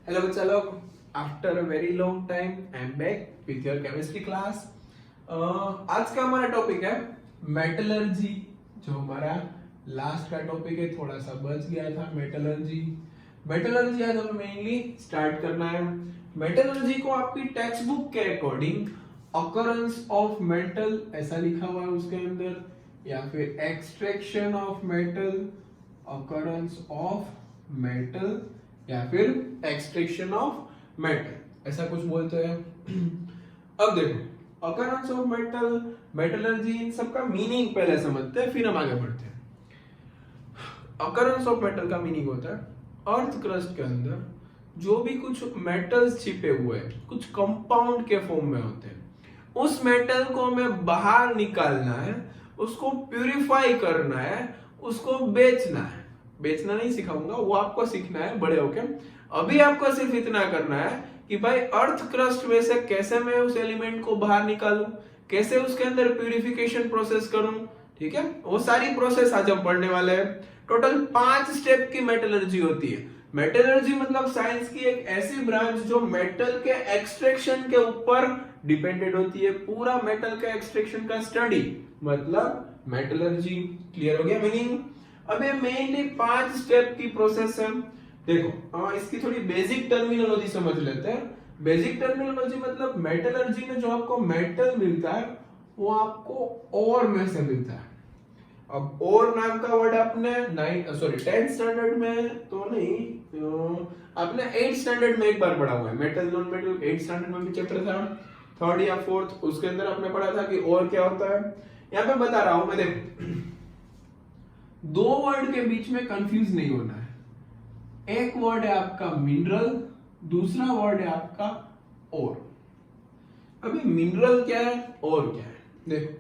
Hello बच्चा लोग, after a very long time I am back with your chemistry class. आज का हमारा टॉपिक है मेटलर्जी। जो हमारा लास्ट का टॉपिक है, थोड़ा सा बच गया था। मेटलर्जी मेटलर्जी आज हमें मेनली स्टार्ट करना है। मेटलर्जी को आपकी टेक्स्ट बुक के अकॉर्डिंग अकरेंस ऑफ मेटल ऐसा लिखा हुआ है उसके अंदर, या फिर extraction of metal, occurrence of metal, या फिर एक्सट्रैक्शन ऑफ मेटल, ऐसा कुछ बोलते हैं। अब देखो, अकरेंस ऑफ मेटल, मेटलर्जी, इन सबका मीनिंग पहले समझते हैं, फिर हम आगे बढ़ते हैं। अकरेंस ऑफ मेटल का मीनिंग होता है अर्थ क्रस्ट के अंदर जो भी कुछ मेटल्स छिपे हुए हैं, कुछ कंपाउंड के फॉर्म में होते हैं, उस मेटल को हमें बाहर निकालना है, उसको प्यूरिफाई करना है, उसको बेचना है। बेचना नहीं सिखाऊंगा, वो आपको सीखना है बड़े होके। अभी आपको सिर्फ इतना करना है कि भाई अर्थ क्रस्ट में से कैसे मैं उस एलिमेंट को बाहर निकालूं, कैसे उसके अंदर प्यूरिफिकेशन प्रोसेस करूं, ठीक है। वो सारी प्रोसेस आज हम पढ़ने वाले हैं। टोटल 5 स्टेप की मेटलर्जी होती है। मेटलर्जी मतलब साइंस की एक ऐसी ब्रांच जो मेटल के एक्सट्रैक्शन के ऊपर डिपेंडेंट होती है। पूरा मेटल के एक्सट्रैक्शन का स्टडी मतलब मेटलर्जी। क्लियर हो गया मीनिंग? अब ये मेनली 5 स्टेप की प्रोसेस है। देखो, इसकी थोड़ी बेसिक टर्मिनोलॉजी समझ लेते हैं। बेसिक टर्मिनोलॉजी मतलब मेटलर्जी में जो आपको मेटल मिलता है वो आपको ओर में से मिलता है। अब ओर नाम का वर्ड आपने 10th स्टैंडर्ड में तो नहीं, आपने 8th स्टैंडर्ड में एक बार पढ़ा हुआ है। Metal non metal 8th standard में भी चैप्टर था, 3rd या 4th, उसके अंदर आपने पढ़ा था कि ओर क्या होता है। यहाँ पे बता रहा हूं मैं, देखो, 2 वर्ड के बीच में कंफ्यूज नहीं होना है। एक वर्ड है आपका मिनरल, दूसरा वर्ड है आपका ओर। अभी मिनरल क्या है, ओर क्या है? देखो,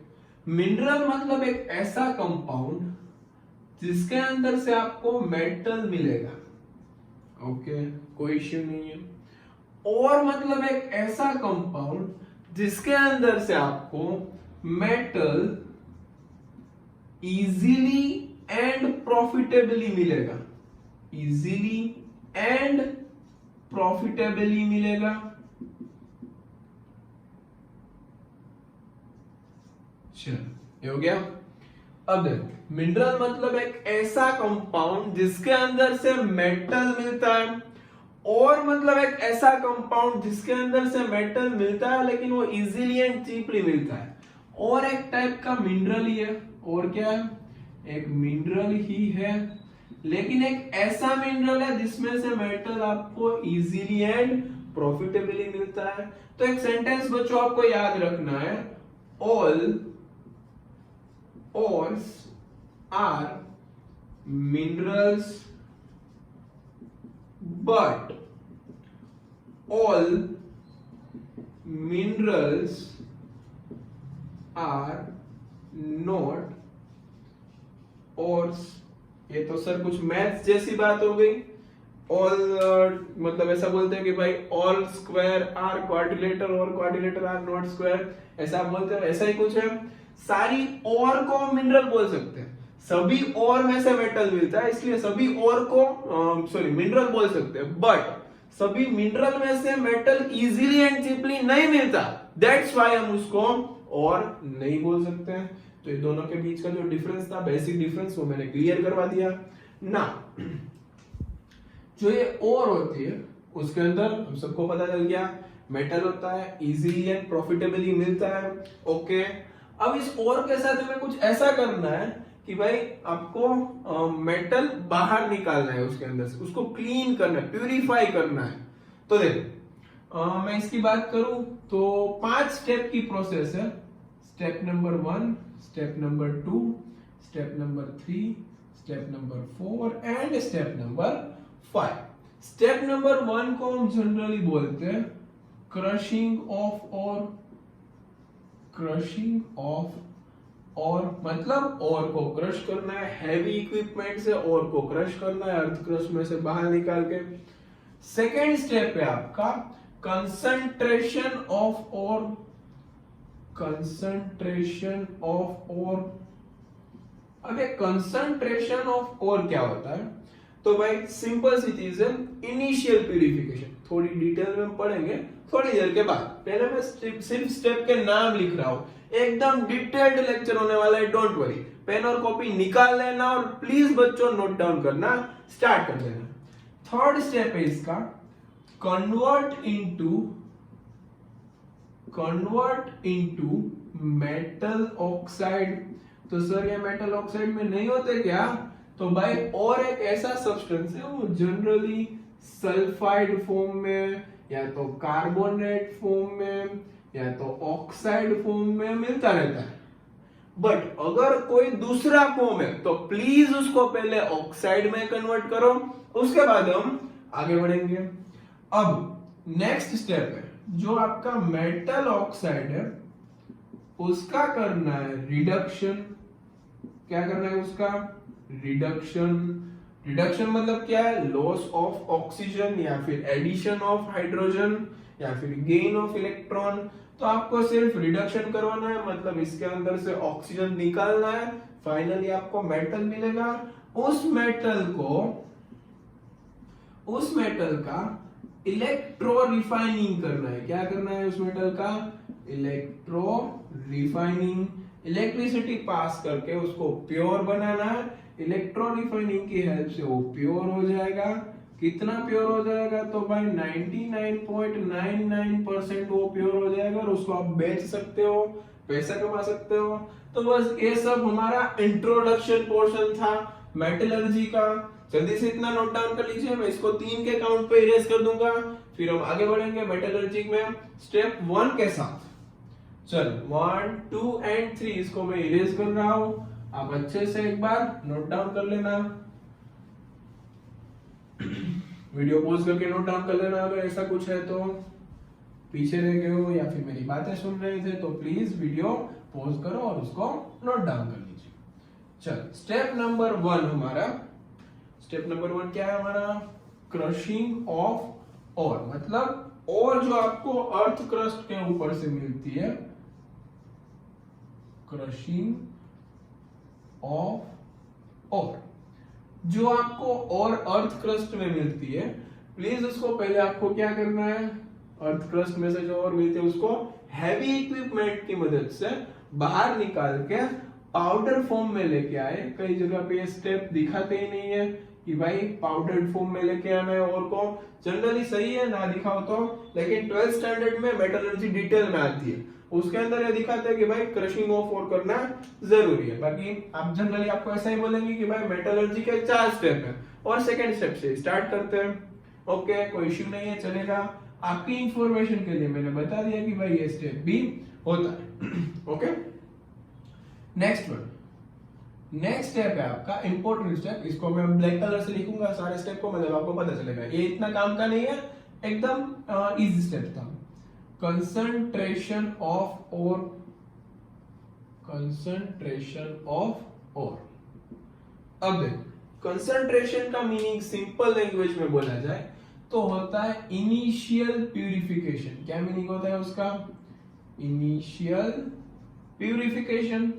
मिनरल मतलब एक ऐसा कंपाउंड जिसके अंदर से आपको मेटल मिलेगा। ओके, कोई इश्यू नहीं है। और मतलब एक ऐसा कंपाउंड जिसके अंदर से आपको मेटल इजीली एंड प्रॉफिटेबली मिलेगा। इजीली एंड प्रॉफिटेबली मिलेगा। चलो, ये हो गया। अब देखो, मिनरल मतलब एक ऐसा कंपाउंड जिसके अंदर से मेटल मिलता है। और मतलब एक ऐसा कंपाउंड जिसके अंदर से मेटल मिलता है लेकिन वो इजीली एंड चीपली मिलता है। और एक टाइप का मिनरल ही है। और क्या है? एक मिनरल ही है, लेकिन एक ऐसा मिनरल है जिसमें से मेटल आपको इजीली एंड प्रॉफिटेबली मिलता है। तो एक सेंटेंस बच्चों आपको याद रखना है, all ores are minerals but all minerals are not ores। ये तो सर कुछ मैथ्स जैसी बात हो गई। ऑल मतलब ऐसा बोलते हैं कि भाई ऑल स्क्वायर आर क्वाड्रिलेटर और क्वाड्रिलेटर आर नॉट स्क्वायर, ऐसा बोलते हैं। ऐसा ही कुछ है। सारी और को मिनरल बोल सकते हैं। सभी और में से मेटल मिलता है, इसलिए सभी और को मिनरल बोल सकते हैं। बट सभी मिनरल में से मेटल इजीली एंड चीपली नहीं मिलता, दैट्स व्हाई हम उसको और नहीं बोल सकते हैं। तो ये दोनों के बीच का जो डिफरेंस था, बेसिक डिफरेंस, वो मैंने क्लियर करवा दिया ना। जो ये और होती है उसके अंदर हम सबको पता चल गया मेटल होता है, इजीली एंड प्रॉफिटेबली मिलता है। ओके, अब इस और के साथ हमें कुछ ऐसा करना है कि भाई आपको मेटल बाहर निकालना है उसके अंदर से, उसको क्लीन करना है, प्यूरिफाई करना है। तो देखो, मैं इसकी बात करूं तो 5 स्टेप की प्रोसेस है। Step number 1, step number 2, step number 3, step number 4 and step number 5। Step number 1 को हम जनरली बोलते हैं क्रशिंग ऑफ और। क्रशिंग ऑफ और मतलब और को क्रश करना है, हैवी इक्विपमेंट से और को क्रश करना है, अर्थ क्रश में से बाहर निकाल के। सेकेंड स्टेप है आपका कंसंट्रेशन ऑफ और। कंसंट्रेशन ऑफ और। अब ये कंसंट्रेशन ऑफ और क्या होता है? तो भाई सिंपल सी चीज है, इनिशियल प्यूरिफिकेशन। थोड़ी डिटेल में पढ़ेंगे थोड़ी देर के बाद, पहले मैं सिर्फ स्टेप के नाम लिख रहा हूँ, एकदम डिटेल्ड लेक्चर होने वाला है, डोंट वरी। पेन और कॉपी निकाल लेना और प्लीज बच्चों नोट डाउन करना स्टार्ट कर देना। थर्ड स्टेप है इसका कन्वर्ट इनटू मेटल ऑक्साइड। तो सर ये मेटल ऑक्साइड में नहीं होते क्या? तो भाई और एक ऐसा सब्सटेंस है वो जनरली सल्फाइड फॉर्म में या तो कार्बोनेट फॉर्म में या तो ऑक्साइड फॉर्म में मिलता रहता है। बट अगर कोई दूसरा फॉर्म है तो प्लीज उसको पहले ऑक्साइड में कन्वर्ट करो, उसके बाद हम आगे बढ़ेंगे। अब नेक्स्ट स्टेप है जो आपका मेटल ऑक्साइड है उसका करना है रिडक्शन। क्या करना है उसका? रिडक्शन। रिडक्शन मतलब क्या है? लॉस ऑफ ऑक्सीजन या फिर एडिशन ऑफ हाइड्रोजन या फिर गेन ऑफ इलेक्ट्रॉन। तो आपको सिर्फ रिडक्शन करवाना है, मतलब इसके अंदर से ऑक्सीजन निकालना है, फाइनली आपको मेटल मिलेगा। उस मेटल का इलेक्ट्रो रिफाइनिंग करना है। क्या करना है उस मेटल का? Electro refining. इलेक्ट्रिसिटी पास करके उसको प्योर बनाना है। इलेक्ट्रो रिफाइनिंग की हेल्प से वो प्योर हो जाएगा। कितना प्योर हो जाएगा? तो भाई 99.99% वो प्योर हो जाएगा और उसको आप बेच सकते हो, पैसा कमा सकते हो। तो बस ये सब हमारा इंट्रोडक्शन पोर्शन था मेटलर्जी का। जल्दी से इतना नोट डाउन कर लीजिए, मैं इसको 3 के काउंट पे इरेज कर दूंगा, फिर हम आगे बढ़ेंगे मेटलर्जी में स्टेप 1 के साथ। चल 1, 2 एंड 3 इसको मैं इरेज कर रहा हूं, आप अच्छे से एक बार नोट डाउन कर लेना। वीडियो पॉज करके नोट डाउन कर लेना अगर ऐसा कुछ है तो। पीछे रह गए हो या फिर मेरी बातें सुन रहे थे तो प्लीज वीडियो पॉज करो और उसको नोट डाउन कर लीजिए। चल स्टेप नंबर 1 हमारा, स्टेप नंबर 1 क्या है हमारा? Crushing of ore. मतलब ओर जो आपको अर्थ क्रस्ट के ऊपर से मिलती है, क्रशिंग ऑफ ओर जो आपको और अर्थ क्रस्ट में मिलती है, प्लीज उसको पहले आपको क्या करना है? अर्थ क्रस्ट में से जो और मिलती है उसको हैवी इक्विपमेंट की मदद से बाहर निकाल के पाउडर फॉर्म में लेके आए। कई जगह पे ये स्टेप दिखाते ही नहीं है कि भाई पाउडर्ड फॉर्म में लेके आना है और को। जनरली सही है ना दिखाओ तो, लेकिन 12th स्टैंडर्ड में मेटलर्जी डिटेल में आती है, उसके अंदर ये दिखाते हैं कि भाई क्रशिंग ऑफ ओर करना जरूरी है। बाकी आप जनरली आपको ऐसा ही बोलेंगे कि भाई मेटलर्जी के 4 स्टेप है और सेकंड स्टेप से स्टार्ट करते हैं। ओके, कोई इश्यू नहीं है, चलेगा। आपकी इंफॉर्मेशन के लिए मैंने बता दिया कि भाई ये स्टेप भी होता है। Okay, next one, next step है आपका इंपॉर्टेंट स्टेप। इसको मैं ब्लैक कलर से लिखूंगा सारे स्टेप को, मतलब आपको पता चलेगा ये इतना काम का नहीं है, एकदम इजी स्टेप था। Concentration of ore, concentration of ore. अब देखो कंसंट्रेशन का मीनिंग सिंपल लैंग्वेज में बोला जाए तो होता है इनिशियल प्यूरिफिकेशन। क्या मीनिंग होता है उसका? Initial purification.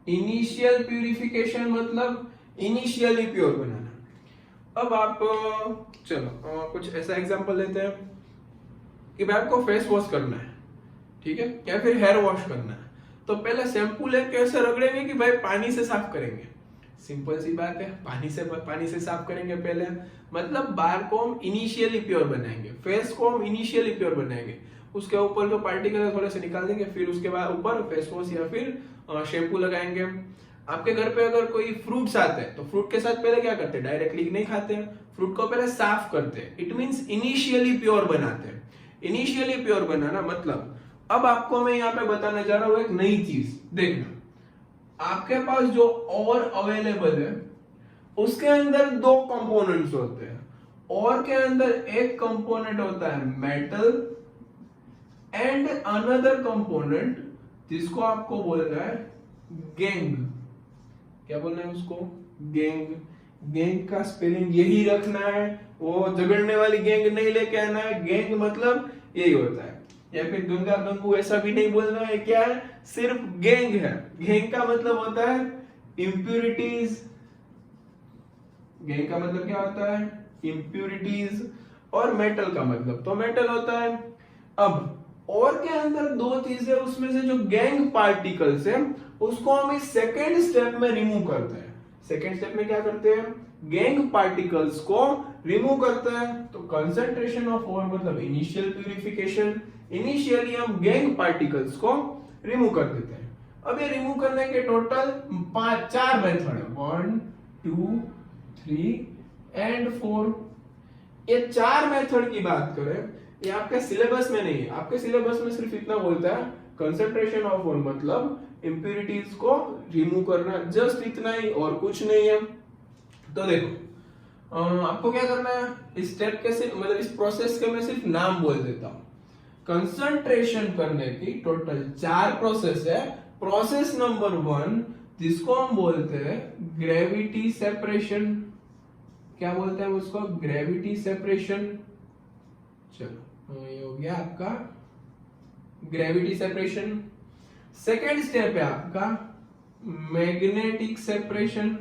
इनिशियल प्यूरिफिकेशन मतलब इनिशियली प्योर बनाना। अब आप चलो कुछ ऐसा एग्जांपल लेते हैं कि भाई आपको फेस वॉश करना है, ठीक है, या फिर हेयर वॉश करना है, तो पहले शैम्पू लेके ऐसे रगड़ेंगे कि भाई पानी से साफ करेंगे। सिंपल सी बात है, पानी से साफ करेंगे पहले, मतलब बाल को हम इनिशियली प्योर बनाएंगे, फेस को हम इनिशियली प्योर बनाएंगे। उसके ऊपर जो पार्टिकल है थोड़े से निकाल देंगे, फिर उसके बाद ऊपर फेस वॉश या फिर शैम्पू लगाएंगे। आपके घर पे अगर कोई फ्रूट्स आते हैं तो फ्रूट के साथ पहले क्या करते हैं? डायरेक्टली नहीं खाते हैं, फ्रूट को पहले साफ करते हैं। इट मींस इनिशियली प्योर बनाते हैं। इनिशियली प्योर बनाना मतलब, अब आपको मैं यहाँ पे बताने जा रहा हूँ एक नई चीज। देखना, आपके पास जो और अवेलेबल है उसके अंदर 2 कंपोनेंट्स होते हैं। और के अंदर एक कंपोनेंट होता है मेटल एंड अनदर कंपोनेंट जिसको आपको बोलना है गैंग। क्या बोलना है उसको? गैंग। गैंग का स्पेलिंग यही रखना है, वो झगड़ने वाली गैंग नहीं लेके आना है। गैंग मतलब यही होता है, या फिर गंगा गंगू ऐसा भी नहीं बोलना है। क्या है? सिर्फ गैंग है। गैंग का मतलब होता है इम्प्यूरिटीज, गैंग का मतलब क्या होता है? इम्प्यूरिटीज। और मेटल का मतलब तो मेटल होता है। अब और के अंदर दो चीजें, उसमें से जो गैंग पार्टिकल्स है उसको हम इस सेकेंड स्टेप में रिमूव करते हैं। सेकेंड स्टेप में क्या करते हैं? गैंग पार्टिकल्स को रिमूव करते हैं। तो कंसंट्रेशन ऑफ ओर मतलब इनिशियल प्यूरिफिकेशन। इनिशियली हम गैंग पार्टिकल्स को रिमूव कर देते हैं। अब ये रिमूव करने के टोटल 4 मेथड है, 1 2 3 एंड 4। ये 4 मेथड की बात करें, ये आपके सिलेबस में नहीं है। आपके सिलेबस में सिर्फ इतना बोलता है कंसंट्रेशन ऑफ ओर मतलब इंप्यूरिटीज को रिमूव करना, जस्ट इतना ही, और कुछ नहीं है। तो देखो आपको क्या करना है, इस स्टेप के सिर्फ मतलब इस प्रोसेस के मैं सिर्फ नाम बोल देता हूं। कंसंट्रेशन करने की टोटल 4 प्रोसेस है। प्रोसेस नंबर 1 जिसको हम बोलते हैं ग्रेविटी सेपरेशन। क्या बोलते हैं उसको? Gravity separation. चलो ये हो गया आपका ग्रेविटी सेपरेशन। सेकेंड स्टेप है आपका मैग्नेटिक सेपरेशन।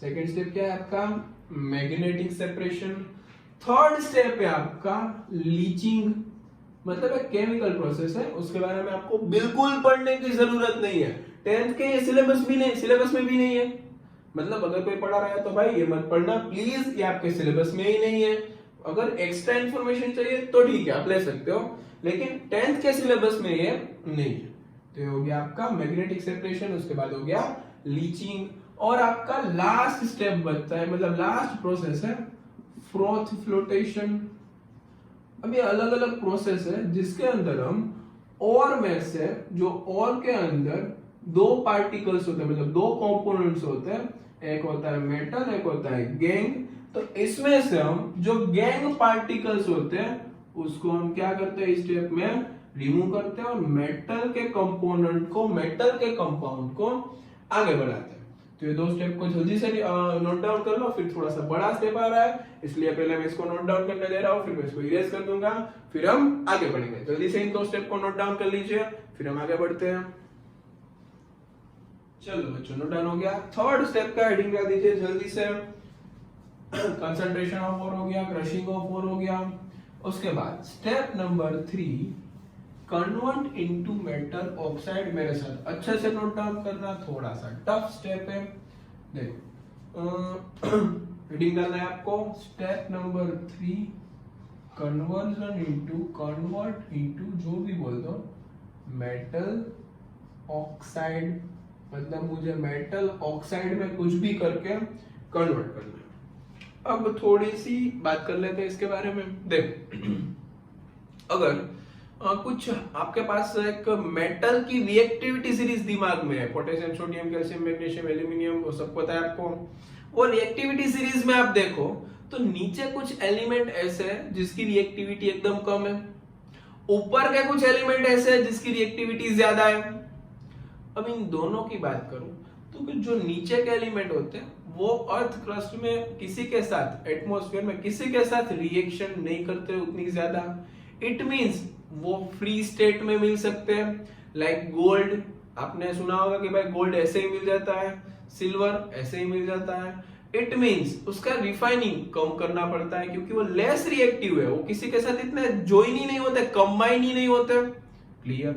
सेकेंड स्टेप क्या है आपका? Magnetic separation. थर्ड स्टेप है आपका लीचिंग, मतलब एक केमिकल प्रोसेस है, उसके बारे में आपको बिल्कुल पढ़ने की जरूरत नहीं है। 10th के ये सिलेबस में भी नहीं है। मतलब अगर कोई पढ़ा रहा है तो भाई ये मत पढ़ना प्लीज, ये आपके सिलेबस में ही नहीं है। अगर एक्स्ट्रा इंफॉर्मेशन चाहिए तो ठीक है, आप ले सकते हो, लेकिन 10th के सिलेबस में ये नहीं है। तो ये हो गया आपका मैग्नेटिक सेपरेशन, उसके बाद हो गया लीचिंग, और आपका लास्ट स्टेप बचता है, मतलब लास्ट प्रोसेस है फ्रोथ फ्लोटेशन। अब ये अलग अलग प्रोसेस है जिसके अंदर हम और में से जो और के अंदर 2 पार्टिकल्स होते हैं, मतलब 2 कंपोनेंट्स होते हैं, एक होता है मेटल, एक होता है गैंग। तो इसमें से हम जो गैंग पार्टिकल्स होते हैं उसको हम क्या करते हैं, इस स्टेप में रिमूव करते हैं और मेटल के कंपोनेंट को, मेटल के कंपाउंड को आगे बढ़ाते हैं। तो ये 2 स्टेप को जल्दी से नोट डाउन कर लो, फिर थोड़ा सा बड़ा स्टेप आ रहा है इसलिए पहले मैं इसको नोट डाउन करने दे रहा हूँ, फिर मैं इसको इरेज कर दूंगा, फिर हम आगे बढ़ेंगे। जल्दी से इन 2 स्टेप को नोट डाउन कर लीजिए, फिर हम आगे बढ़ते हैं। चलो बच्चों नोट डाउन हो गया। थर्ड स्टेप का हेडिंग कर दीजिए जल्दी से। कंसंट्रेशन ऑफ ओर हो गया, क्रशिंग ऑफ ओर हो गया। उसके बाद step number 3 convert into metal oxide. मेरे साथ अच्छे से नोट डाउन करना, थोड़ा सा टफ स्टेप है। देखो हेडिंग डालना है आपको, स्टेप नंबर 3 कन्वर्ट इनटू जो भी बोल दो मेटल ऑक्साइड, मतलब मुझे मेटल ऑक्साइड में कुछ भी करके कन्वर्ट करना है। अब थोड़ी सी बात कर लेते हैं इसके बारे में। देखो अगर कुछ आपके पास एक मेटल की रिएक्टिविटी सीरीज दिमाग में है, potassium, sodium, calcium, magnesium, aluminium, वो सब पता है आपको। वो रिएक्टिविटी सीरीज में आप देखो तो नीचे कुछ एलिमेंट ऐसे हैं जिसकी रिएक्टिविटी एकदम कम है, ऊपर के कुछ एलिमेंट ऐसे हैं जिसकी रिएक्टिविटी ज्यादा है। अब इन दोनों की बात करूं तो जो नीचे के एलिमेंट होते हैं वो अर्थ क्रस्ट में किसी के साथ, एटमॉस्फेयर में किसी के साथ रिएक्शन नहीं करते उतनी ज्यादा। इट मींस वो फ्री स्टेट में मिल सकते हैं। लाइक गोल्ड, आपने सुना होगा कि भाई गोल्ड ऐसे ही मिल जाता है, सिल्वर ऐसे ही मिल जाता है। इट मींस उसका रिफाइनिंग कम करना पड़ता है क्योंकि वो लेस रिएक्टिव है, वो किसी के साथ इतने ज्वाइन ही नहीं होते, कंबाइन ही नहीं होते। क्लियर।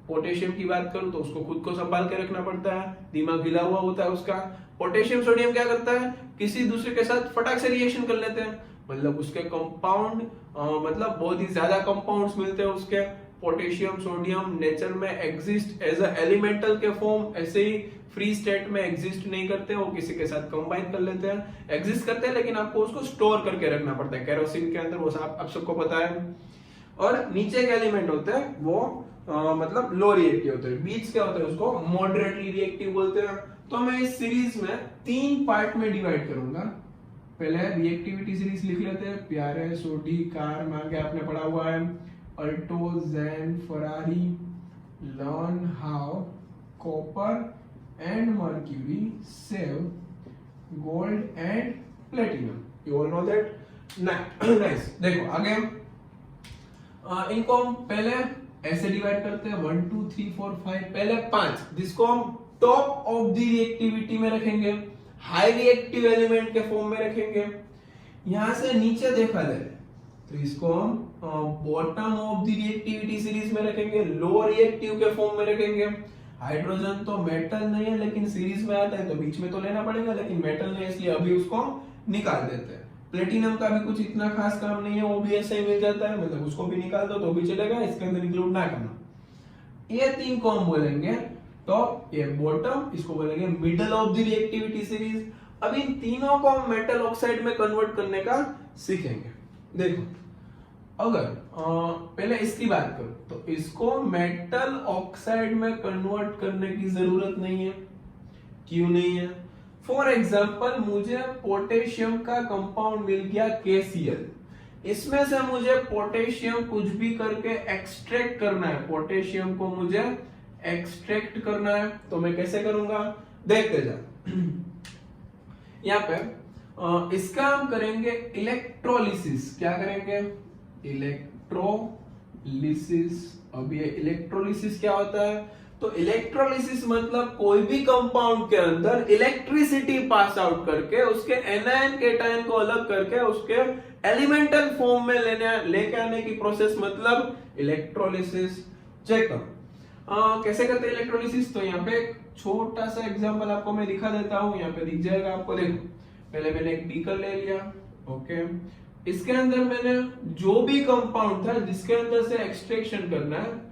पोटेशियम की बात करूं तो उसको खुद को संभाल के रखना पड़ता है, दिमाग हिला हुआ होता है उसका। पोटेशियम सोडियम क्या करता है, किसी दूसरे के साथ फटाक से रिएक्शन कर लेते हैं, मतलब उसके कंपाउंड मतलब बहुत ही ज्यादा कंपाउंड्स मिलते हैं उसके। पोटेशियम सोडियम नेचर में एग्जिस्ट एज अ एलिमेंटल के फॉर्म, ऐसे ही फ्री स्टेट में एग्जिस्ट नहीं करते, वो किसी के साथ कंबाइन कर लेते हैं। एग्जिस्ट करते हैं लेकिन आपको उसको स्टोर करके रखना पड़ता है केरोसिन के अंदर, वो आप सबको पता है। और नीचे के एलिमेंट होते हैं वो मतलब लो रिएक्टिव होते हैं, बीच के होते हैं उसको मॉडरेटली रिएक्टिव बोलते हैं। तो मैं इस सीरीज में 3 पार्ट में डिवाइड करूंगा। पहले रिएक्टिविटी सीरीज लिख लेते हैं, प्यारे, सोडी, कार, मांगे आपने पढ़ा हुआ है, Alto, Zen, Ferrari, learn how, copper and mercury save gold and platinum. You all know that. Nice. देखो आगे इनको हम पहले ऐसे डिवाइड करते हैं 1 2 3 4 5। पहले 5 जिसको हम टॉप ऑफ द रिएक्टिविटी में रखेंगे, हाई रिएक्टिव एलिमेंट के फॉर्म में रखेंगे। यहां से नीचे देखा जाए तो इसको हम bottom of the reactivity series में रखेंगे, लो रिएक्टिव के फॉर्म में रखेंगे। हाइड्रोजन तो मेटल नहीं है लेकिन सीरीज में आता है तो बीच में तो लेना पड़ेगा, लेकिन मेटल नहीं है इसलिए अभी उसको निकाल देते हैं। प्लेटिनम का भी कुछ इतना खास काम नहीं है, वो भी ऐसे ही मिल जाता है, मतलब उसको भी निकाल दो तो भी चलेगा, इसके अंदर इंक्लूड ना करना। ये तीन को हम बोलेंगे टॉप, ये बॉटम, इसको बोलेंगे middle of the reactivity series. अब इन तीनों को हम मेटल ऑक्साइड में कन्वर्ट करने का सीखेंगे। देखो अगर पहले इसकी बात करूं तो इसको मेटल ऑक्साइड में कन्वर्ट करने की जरूरत नहीं है। क्यों नहीं है? फॉर एग्जाम्पल मुझे पोटेशियम का कंपाउंड मिल गया KCl, इसमें से मुझे पोटेशियम कुछ भी करके एक्सट्रैक्ट करना है, पोटेशियम को मुझे एक्सट्रैक्ट करना है, तो मैं कैसे करूंगा देखते जा। यहाँ पे इसका हम करेंगे इलेक्ट्रोलिसिस। क्या करेंगे? इलेक्ट्रोलिसिस। अब ये इलेक्ट्रोलिसिस क्या होता है? तो इलेक्ट्रोलिसिस मतलब कोई भी कंपाउंड के अंदर इलेक्ट्रिसिटी पास आउट करके उसके एनायन केटायन को अलग करके उसके एलिमेंटल फॉर्म में लेके आने की प्रोसेस मतलब इलेक्ट्रोलिसिस। चेक करो कैसे करते हैं इलेक्ट्रोलिसिस। तो यहाँ पे एक छोटा सा एग्जांपल आपको मैं दिखा देता हूँ, यहाँ पे दिख जाएगा आपको। देखो पहले मैंने एक बीकर ले लिया, ओके, इसके अंदर मैंने जो भी कंपाउंड था जिसके अंदर से एक्सट्रैक्शन करना है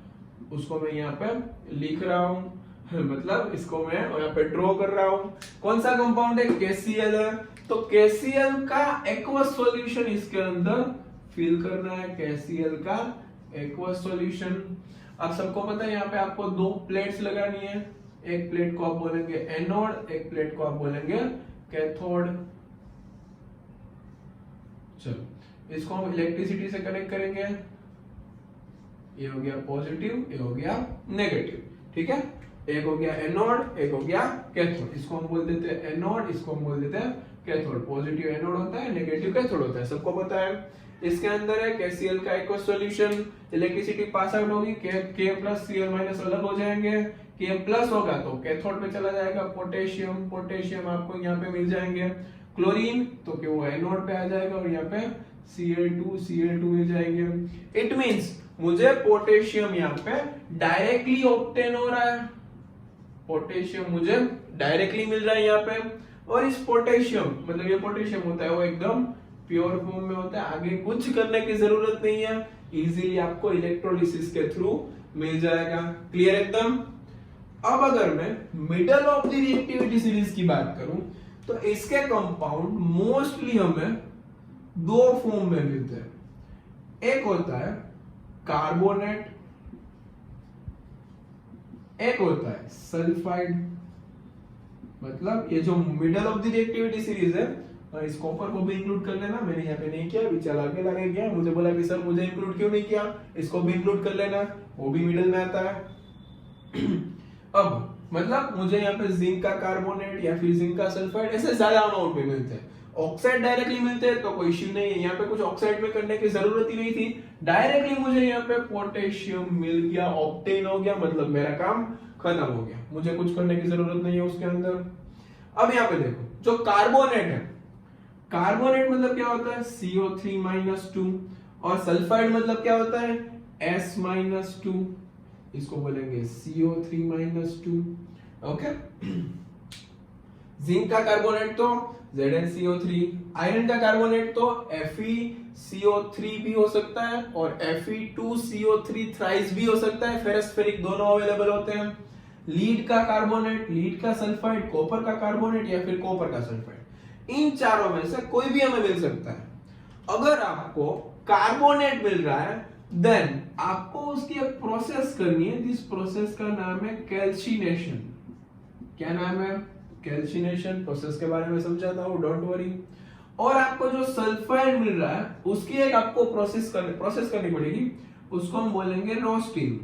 उसको मैं यहाँ पे लिख रहा हूं, मतलब इसको मैं यहाँ पे ड्रॉ कर रहा हूं। कौन सा कंपाउंड है? KCl है, तो KCl का एक्वस सॉल्यूशन इसके अंदर फिल करना है, KCl का एक्वस सॉल्यूशन। आप सबको पता है यहाँ पे आपको दो प्लेट्स लगानी है, एक प्लेट को आप बोलेंगे एनोड, एक प्लेट को आप बोलेंगे कैथोड। चलो इसको हम इलेक्ट्रिसिटी से कनेक्ट करेंगे, ये हो गया पॉजिटिव, ये हो गया नेगेटिव, ठीक है। एक हो गया एनोड, एक हो गया कैथोड, इसको हम बोल देते हैं एनोड, इसको हम बोल देते हैं कैथोड। पॉजिटिव एनोड होता है, नेगेटिव कैथोड होता है, सबको पता है। इसके अंदर है KCl का aqueous solution, electricity pass out होगी, K प्लस Cl माइनस अलग हो जाएंगे, K प्लस होगा तो कैथोड पे चला जाएगा पोटेशियम, पोटेशियम आपको यहाँ पे मिल जाएंगे। क्लोरीन तो कि वो एनोड पे आ जाएगा और यहाँ पे Cl2 मिल जाएंगे। इट मींस मुझे पोटेशियम यहाँ पे डायरेक्टली ऑब्टेन हो रहा है, पोटेशियम मुझे डायरेक्टली मिल रहा है यहाँ पे। और इस पोटेशियम मतलब ये पोटेशियम होता है वो एकदम प्योर फॉर्म में होता है, आगे कुछ करने की जरूरत नहीं है, इजीली आपको इलेक्ट्रोलिसिस के थ्रू मिल जाएगा। क्लियर एकदम। अब अगर मैं middle of the reactivity series की बात करूं तो इसके कंपाउंड मोस्टली हमें दो फॉर्म में मिलते हैं। एक होता है कार्बोनेट, एक होता है सल्फाइड। मतलब ये जो middle of the reactivity series है, इस कॉपर को भी इंक्लूड कर लेना, मैंने यहाँ पे नहीं किया, अभी चला के लगे गया, मुझे बोला कि सर मुझे इंक्लूड क्यों नहीं किया, इसको भी इंक्लूड कर लेना, वो भी मिडल में आता है। अब मतलब मुझे यहाँ पे जिंक का कार्बोनेट या फिर जिंक का सल्फाइड ऐसे ज्यादा अमाउंट में मिलते हैं। ऑक्साइड डायरेक्टली मिलते हैं तो कोई इश्यू नहीं है, यहाँ पे कुछ ऑक्साइड में करने की जरूरत ही नहीं थी, डायरेक्टली मुझे यहाँ पे पोटेशियम मिल गया, ऑब्टेन हो गया, मतलब मेरा काम खत्म हो गया, मुझे कुछ करने की जरूरत नहीं है उसके अंदर। अब यहाँ पे देखो जो कार्बोनेट है, कार्बोनेट मतलब क्या होता है CO3-2, और सल्फाइड मतलब क्या होता है S-2, इसको बोलेंगे CO3-2, ओके। जिंक का कार्बोनेट तो ZnCO3, आयरन का कार्बोनेट तो FeCO3 भी हो सकता है और Fe2CO3 थ्राइस भी हो सकता है, फेरस फेरिक दोनों अवेलेबल होते हैं। लीड का कार्बोनेट, लीड का सल्फाइड, कॉपर का कार्बोनेट या फिर कॉपर का सल्फाइड, इन चारों में से कोई भी हमें मिल सकता है। अगर आपको कार्बोनेट मिल रहा है देन आपको उसकी एक प्रोसेस करनी है, जिस प्रोसेस का नाम है कैल्सिनेशन। क्या नाम है? कैल्सिनेशन। प्रोसेस के बारे में समझाता हूं, डोंट वरी। और आपको जो सल्फाइड मिल रहा है उसकी एक आपको प्रोसेस करनी पड़ेगी, उसको हम बोलेंगे रोस्टिंग।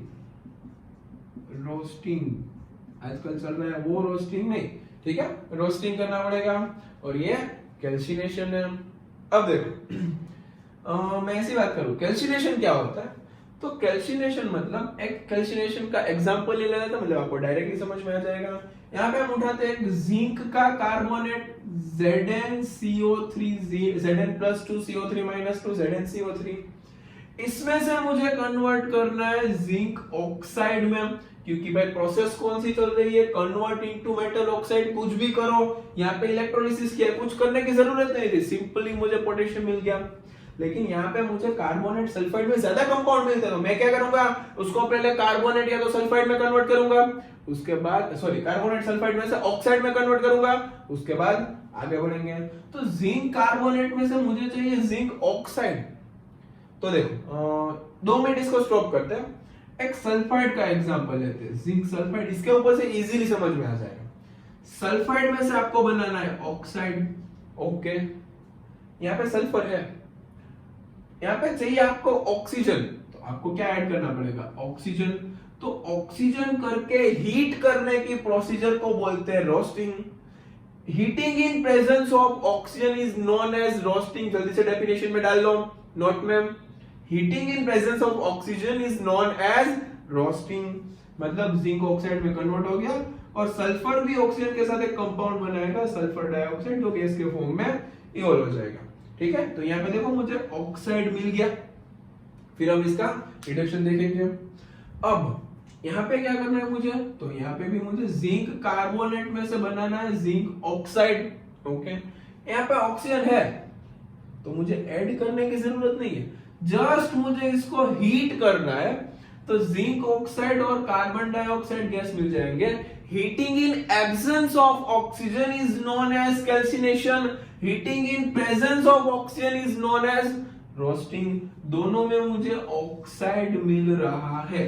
रोस्टिंग आजकल चल रहा है वो रोस्टिंग नहीं, ठीक है, रोस्टिंग करना पड़ेगा, और ये कैल्सिनेशन है। अब देखो मैं ऐसी बात करूं, कैल्सिनेशन क्या होता है? तो कैल्सिनेशन मतलब एक कैल्सिनेशन का एग्जांपल ले लेते हैं, मतलब आपको डायरेक्टली समझ में आ जाएगा। यहाँ पे हम उठाते हैं जिंक का कार्बोनेट ZnCO3 Zn+2CO3-2 ZnCO3, इसमें से मुझे कन्वर्ट करना है जिंक ऑक्साइड में, क्योंकि भाई प्रोसेस कौन सी चल रही है, कन्वर्ट इनटू मेटल ऑक्साइड। कुछ भी करो, यहाँ पे इलेक्ट्रोलिसिस किया, कुछ करने की जरूरत नहीं थी, सिंपली मुझे पोटेशियम मिल गया। लेकिन यहाँ पे मुझे कार्बोनेट सल्फाइड में ज्यादा कंपाउंड मिलते हैं, तो मैं क्या करूंगा, उसको पहले कार्बोनेट या तो सल्फाइड में कन्वर्ट करूंगा, उसके बाद कार्बोनेट सल्फाइड में से ऑक्साइड में कन्वर्ट करूंगा, उसके बाद आगे बढ़ेंगे। तो जिंक कार्बोनेट में से मुझे चाहिए जिंक ऑक्साइड। तो देखो 2 मिनट इसको स्टॉप करते हैं, एक सल्फाइड का एग्जांपल लेते हैं, जिंक सल्फाइड, इसके ऊपर से इजीली समझ में आ जाएगा। सल्फाइड में से आपको बनाना है ऑक्साइड, ओके, यहाँ पे सल्फर है, यहाँ पे चाहिए आपको ऑक्सीजन, तो आपको क्या ऐड करना पड़ेगा, ऑक्सीजन। तो ऑक्सीजन करके हीट करने की प्रोसीजर को बोलते हैं roasting. Heating in presence of oxygen is known as roasting. जल्दी से डेफिनेशन में डाल लो नोट में, heating in presence of oxygen is known as roasting. मतलब जिंक ऑक्साइड में कन्वर्ट हो गया और सल्फर भी ऑक्सीजन के साथ एक कंपाउंड बनाएगा, सल्फर डाइऑक्साइड, जो गैस के फॉर्म में इवॉल्व हो जाएगा। ठीक है, तो यहाँ पे देखो मुझे ऑक्साइड मिल गया, फिर हम इसका रिडक्शन देखेंगे। अब यहाँ पे क्या करना है मुझे, तो यहाँ पे भी मुझे जिंक कार्बोनेट में से बनाना है जिंक ऑक्साइड, ओके। यहाँ पे ऑक्सीजन है तो मुझे ऐड करने की जरूरत नहीं है, जस्ट मुझे इसको हीट करना है, तो जिंक ऑक्साइड और कार्बन डाइऑक्साइड गैस मिल जाएंगे। Heating in absence of oxygen is known as calcination, heating in presence of oxygen is known as roasting. दोनों में मुझे ऑक्साइड मिल रहा है,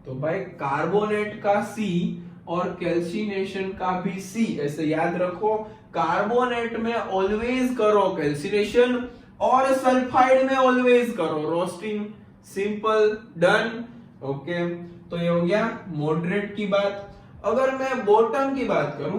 तो भाई कार्बोनेट का C और कैल्सिनेशन का भी C, ऐसे याद रखो। कार्बोनेट में ऑलवेज करो कैल्सिनेशन और सल्फाइड में ऑलवेज करो रोस्टिंग, सिंपल, डन, ओके। तो ये हो गया मॉडरेट की बात। अगर मैं बॉटम की बात करूं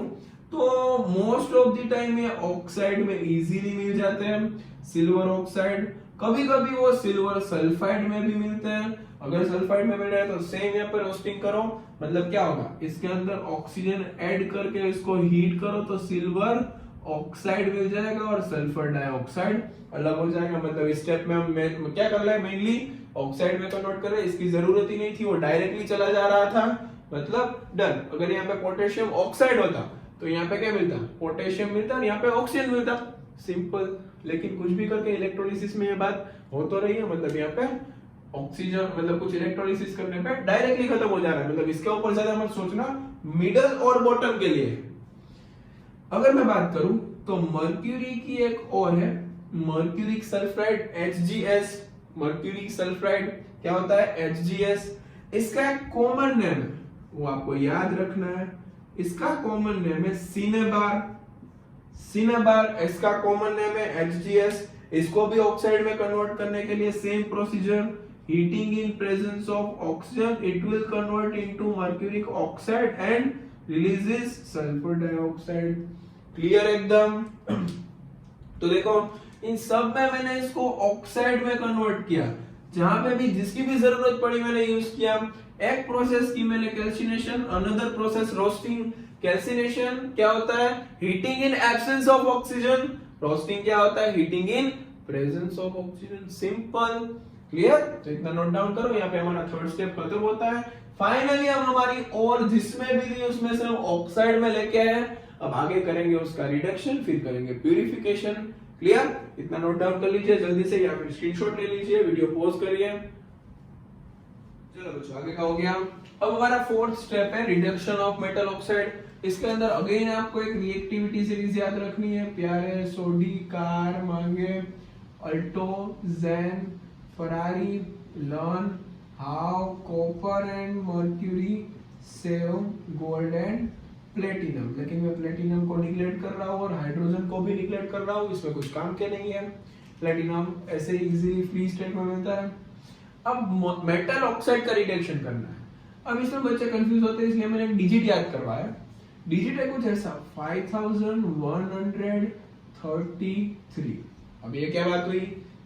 तो मोस्ट ऑफ द टाइम ये ऑक्साइड में इजीली मिल जाते हैं, सिल्वर ऑक्साइड, कभी कभी वो सिल्वर सल्फाइड में भी मिलते हैं। अगर सल्फाइड में मिल रहा है तो सेम यहाँ पर रोस्टिंग करो, मतलब क्या होगा, इसके अंदर ऑक्सीजन ऐड करके इसको हीट करो तो सिल्वर ऑक्साइड मिल जाएगा और सल्फर डाइऑक्साइड अलग हो जाएगा। मतलब इस स्टेप में हम क्या कर रहे हैं, मेनली ऑक्साइड में कन्वर्ट कर रहे हैं, इसकी जरूरत ही नहीं थी, वो डायरेक्टली चला जा रहा था, मतलब डन। अगर यहाँ पे पोटेशियम ऑक्साइड होता तो यहाँ पे क्या मिलता, पोटेशियम मिलता और यहाँ पे ऑक्सीजन मिलता, सिंपल। लेकिन कुछ भी करके इलेक्ट्रोलिसिस में ये बात हो तो रही है, मतलब यहाँ पे ऑक्सीजन, मतलब कुछ इलेक्ट्रोलिसिस करने पे डायरेक्टली खत्म हो जा रहा है, मतलब इसके ऊपर ज्यादा मत सोचना। मिडल और बॉटम के लिए अगर मैं बात करूं तो मर्क्यूरी की एक और है, mercuric sulphide HgS। Mercuric sulphide क्या होता है, HgS। इसका एक कॉमन नेम है, वो आपको याद रखना है, इसका कॉमन नेम है सिनेबार। सिनेबार इसका कॉमन नेम है HgS। इसको भी ऑक्साइड में कन्वर्ट करने के लिए same procedure, heating in presence of oxygen it will convert into mercuric oxide and releases sulphur dioxide. Clear एकदम। तो देखो इन सब में मैंने इसको ऑक्साइड में कन्वर्ट किया, जहां पे भी जिसकी भी जरूरत पड़ी मैंने यूज किया। एक प्रोसेस की मैंने calcination, another process roasting. Calcination क्या होता है, heating in absence of oxygen, roasting क्या होता है, heating in presence of oxygen, simple. Clear, तो इतना नोट डाउन करो, यहाँ पे हमारा थर्ड स्टेप खत्म होता है। फाइनली हम हमारी और जिसमें भी दी उसमें से हम ऑक्साइड में लेके आए, अब आगे करेंगे उसका रिडक्शन, फिर करेंगे प्यूरिफिकेशन। क्लियर, इतना नोट डाउन कर लीजिए जल्दी से, या फिर स्क्रीनशॉट ले लीजिए, वीडियो पॉज करिए। चलो बच्चों आगे का हो गया। अब हमारा फोर्थ स्टेप है रिडक्शन ऑफ मेटल ऑक्साइड। इसके अंदर अगेन आपको एक रिएक्टिविटी सीरीज याद रखनी है, प्यारे, सोडी, कार, मांगे, Alto, Jain, Ferrari, learn, how, copper and mercury, save, gold and platinum. लेकिन मैं प्लेटिनम को निगलेक्ट कर रहा हूँ और हाइड्रोजन को भी निगलेक्ट कर रहा हूँ, इसमें कुछ काम के नहीं है। प्लेटिनम ऐसे इजीली फ्री स्टेट में मिलता है। अब मेटल ऑक्साइड का रिडक्शन करना है। अब इसमें बच्चे कंफ्यूज होते हैं, इसलिए मैंने डिजिट याद करवाया। डिजिट है कुछ ऐसा 5133। अब ये क्या बात हुई,